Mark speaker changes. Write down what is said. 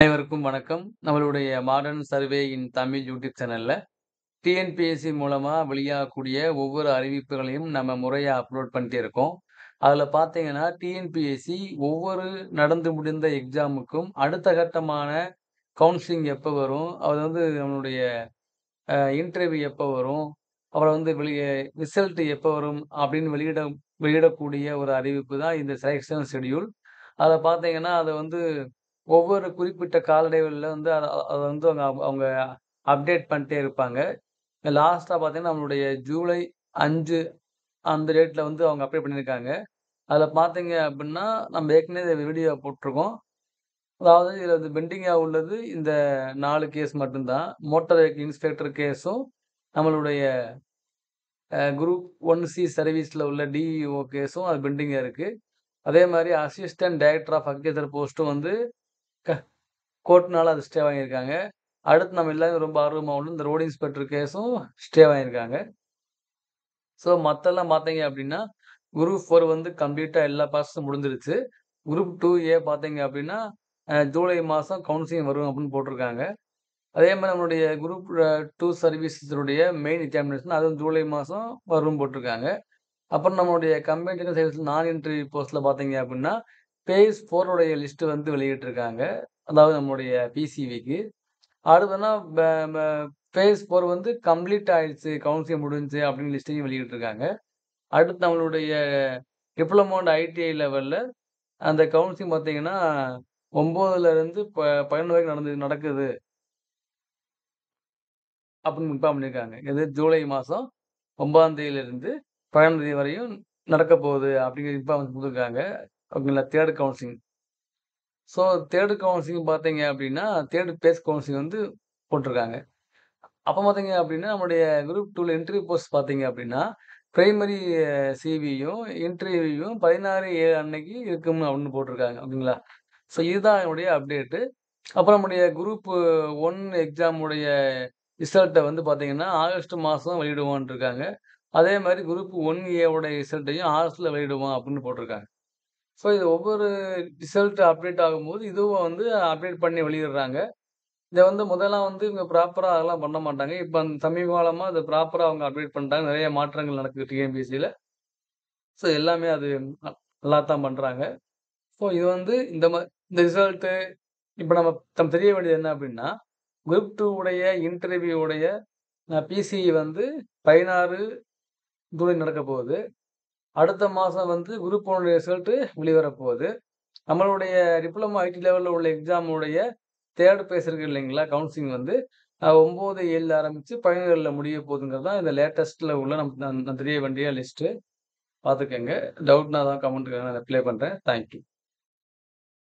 Speaker 1: அனைவருக்கும் வணக்கம். நம்மளுடைய மாடர்ன் சர்வே இன் தமிழ் யூடியூப் சேனல்ல டிஎன்பிஎஸ்சி மூலமா வெளியாகக்கூடிய ஒவ்வொரு அறிவிப்புகளையும் நம்ம முறையா அப்லோட் பண்ணிட்டே இருக்கோம். அதுல பார்த்தீங்கன்னா, டிஎன்பிஎஸ்சி ஒவ்வொரு நடந்து முடிந்த எக்ஸாமுக்கும் அடுத்த கட்டமான கவுன்சிலிங் எப்ப வரும்? அது வந்து நம்மளுடைய இன்டர்வியூ எப்ப வரும்? அப்புறம் வந்து ரிசல்ட் எப்ப வரும்? அப்படின்னு வெளியிடக்கூடிய ஒரு அறிவிப்பு தான் இந்த செலக்ஷன் ஷெட்யூல். அத பார்த்தீங்கன்னா, அத வந்து ஒவ்வொரு குறிப்பிட்ட கால இடைவெளில வந்து அத வந்து அவங்க அவங்க அப்டேட் பண்ணிட்டே இருப்பாங்க. லாஸ்ட்டா பார்த்தீங்கன்னா, நம்மளுடைய ஜூலை 5 அந்த டேட்ல வந்து அவங்க அப்டேட் பண்ணியிருக்காங்க. அதில பார்த்தீங்க அப்டின்னா, நம்ம ஏற்கனவே வீடியோ போட்டுருக்கோம். அதாவது இதில வந்து பெண்டிங்கா உள்ளது இந்த 4 கேஸ் மட்டும் தான். மோட்டார் வெஹிக்கிள் இன்ஸ்பெக்டர் கேஸும், நம்மளுடைய குரூப் 1சி சர்வீஸ்ல உள்ள டிஇஓ கேஸும் அது பெண்டிங்கா இருக்கு. அதே மாரி அசிஸ்டன்ட் டைரக்டர் ஆஃப் அக்ரிகல்ச்சர் போஸ்ட்டும் வந்து க கோர்ட்னால அது ஸ்டே வாங்கியிருக்காங்க. அடுத்து நம்ம எல்லாரும் ரொம்ப ஆர்வமா உள்ள இந்த ரோட் இன்ஸ்பெக்டர் கேஸும் ஸ்டே வாங்கியிருக்காங்க. ஸோ மத்தெல்லாம் பார்த்தீங்க அப்டின்னா, குரூப் 4 வந்து கம்ப்ளீட்டா எல்லா ப்ராசஸும் முடிஞ்சிருச்சு. குரூப் 2ஏ பார்த்தீங்க அப்டின்னா, ஜூலை மாசம் கவுன்சிலிங் வரும் அப்டின்னு போட்டிருக்காங்க. அதே மாரி நம்மளுடைய குரூப் 2 சர்வீஸஸுடைய மெயின் எக்ஸாமினேஷன் அதுவும் ஜூலை மாசம் வரும்னு போட்டிருக்காங்க. அப்புறம் நம்மளுடைய கம்பைன்ட் சர்வீஸ் நான் இன்டர்வியூ போஸ்ட்ல பார்த்தீங்க அப்டின்னா, பேஸ் 4 உடைய லிஸ்ட் வந்து வெளியிட்டிருக்காங்க. அதாவது நம்முடைய பிசிவிக்கு. அடுத்ததுன்னா ப ப ஃபேஸ் 4 வந்து கம்ப்ளீட் ஆயிடுச்சு. கவுன்சிலிங் முடிஞ்சுச்சு அப்படின்னு லிஸ்ட்டையும் வெளியிட்டுருக்காங்க. அடுத்து நம்மளுடைய டிப்ளமோ அண்ட் ஐடிஐ லெவல்ல அந்த கவுன்சிலிங் பார்த்தீங்கன்னா, 9லருந்து 11 வரைக்கும் நடக்குது அப்படின்னு இன்ஃபார்ம் பண்ணியிருக்காங்க. எது ஜூலை மாசம் 9ஆம் தேதியிலிருந்து 11ஆம் தேதி வரையும் நடக்கப் போகுது அப்படிங்கிற இன்ஃபார்மேஷன் குடுத்துருக்காங்க. ஓகேங்களா? 3 கவுன்சிலிங். ஸோ 3 கவுன்சிலிங் பார்த்தீங்க அப்படின்னா, 3 பேஸ் கவுன்சிலிங் வந்து போட்டிருக்காங்க. அப்ப பார்த்தீங்க அப்டின்னா, நம்முடைய குரூப் 2ல இன்டர்வியூ போஸ்ட் பார்த்தீங்க அப்டின்னா, பிரைமரி சிவியும், இன்டர்வியூயும் 16/7 அன்னைக்கு இருக்கும்னு அப்டின்னு போட்டிருக்காங்க. ஓகேங்களா? ஸோ இதுதான் என்னுடைய அப்டேட்டு. அப்புறம் நம்முடைய குரூப் 1 எக்ஸாம் உடைய ரிசல்ட்ட வந்து பார்த்தீங்கன்னா, ஆகஸ்ட் மாசம் வெளியிடுவோன்ட்டு இருக்காங்க. அதே மாரி குரூப் 1ஏ உடைய ரிசல்ட்டையும் ஆகஸ்ட்ல வெளியிடுவோம் அப்டின்னு போட்டிருக்காங்க. ஸோ இது ஒவ்வொரு ரிசல்ட் அப்டேட் ஆகும்போது, இதுவும் வந்து அப்டேட் பண்ணி வெளியிடுறாங்க. இத வந்து முதல்லாம் வந்து இவங்க ப்ராப்பரா அதெல்லாம் பண்ண மாட்டாங்க. இப்ப சமீப காலமா அத ப்ராப்பரா அவங்க அப்டேட் பண்ணிட்டாங்க. நெறைய மாற்றங்கள் நடக்குது டிஎன்பிஎஸ்சில. ஸோ எல்லாமே அது நல்லா தான் பண்றாங்க. ஸோ இது வந்து இந்த ரிசல்ட்டு இப்ப நம்ம தெரிய வேண்டியது என்ன அப்டின்னா, குரூப் 2 உடைய இன்டர்வியூ உடைய பிசிஇ வந்து 16 ஜூலை நடக்க போகுது. அடுத்த மாசம் வந்து குரூப் 1 ரிசல்ட் வெளிவரப் போகுது. நம்மளுடைய டிப்ளமோ ஐடி லெவல்ல உள்ள எக்ஸாம் உடைய 3 பேஸ் இருக்கு இல்லைங்களா? கவுன்சிலிங் வந்து 9/7ல ஆரம்பிச்சு 17ல முடிய போதுங்கிறது தான் இந்த லேட்டஸ்ட்ல உள்ள நான் தெரிய வேண்டிய லிஸ்ட்டு. பார்த்துக்கங்க. டவுட்னா தான் கமெண்ட்க்கு நான் ரிப்ளை பண்றேன். Thank you.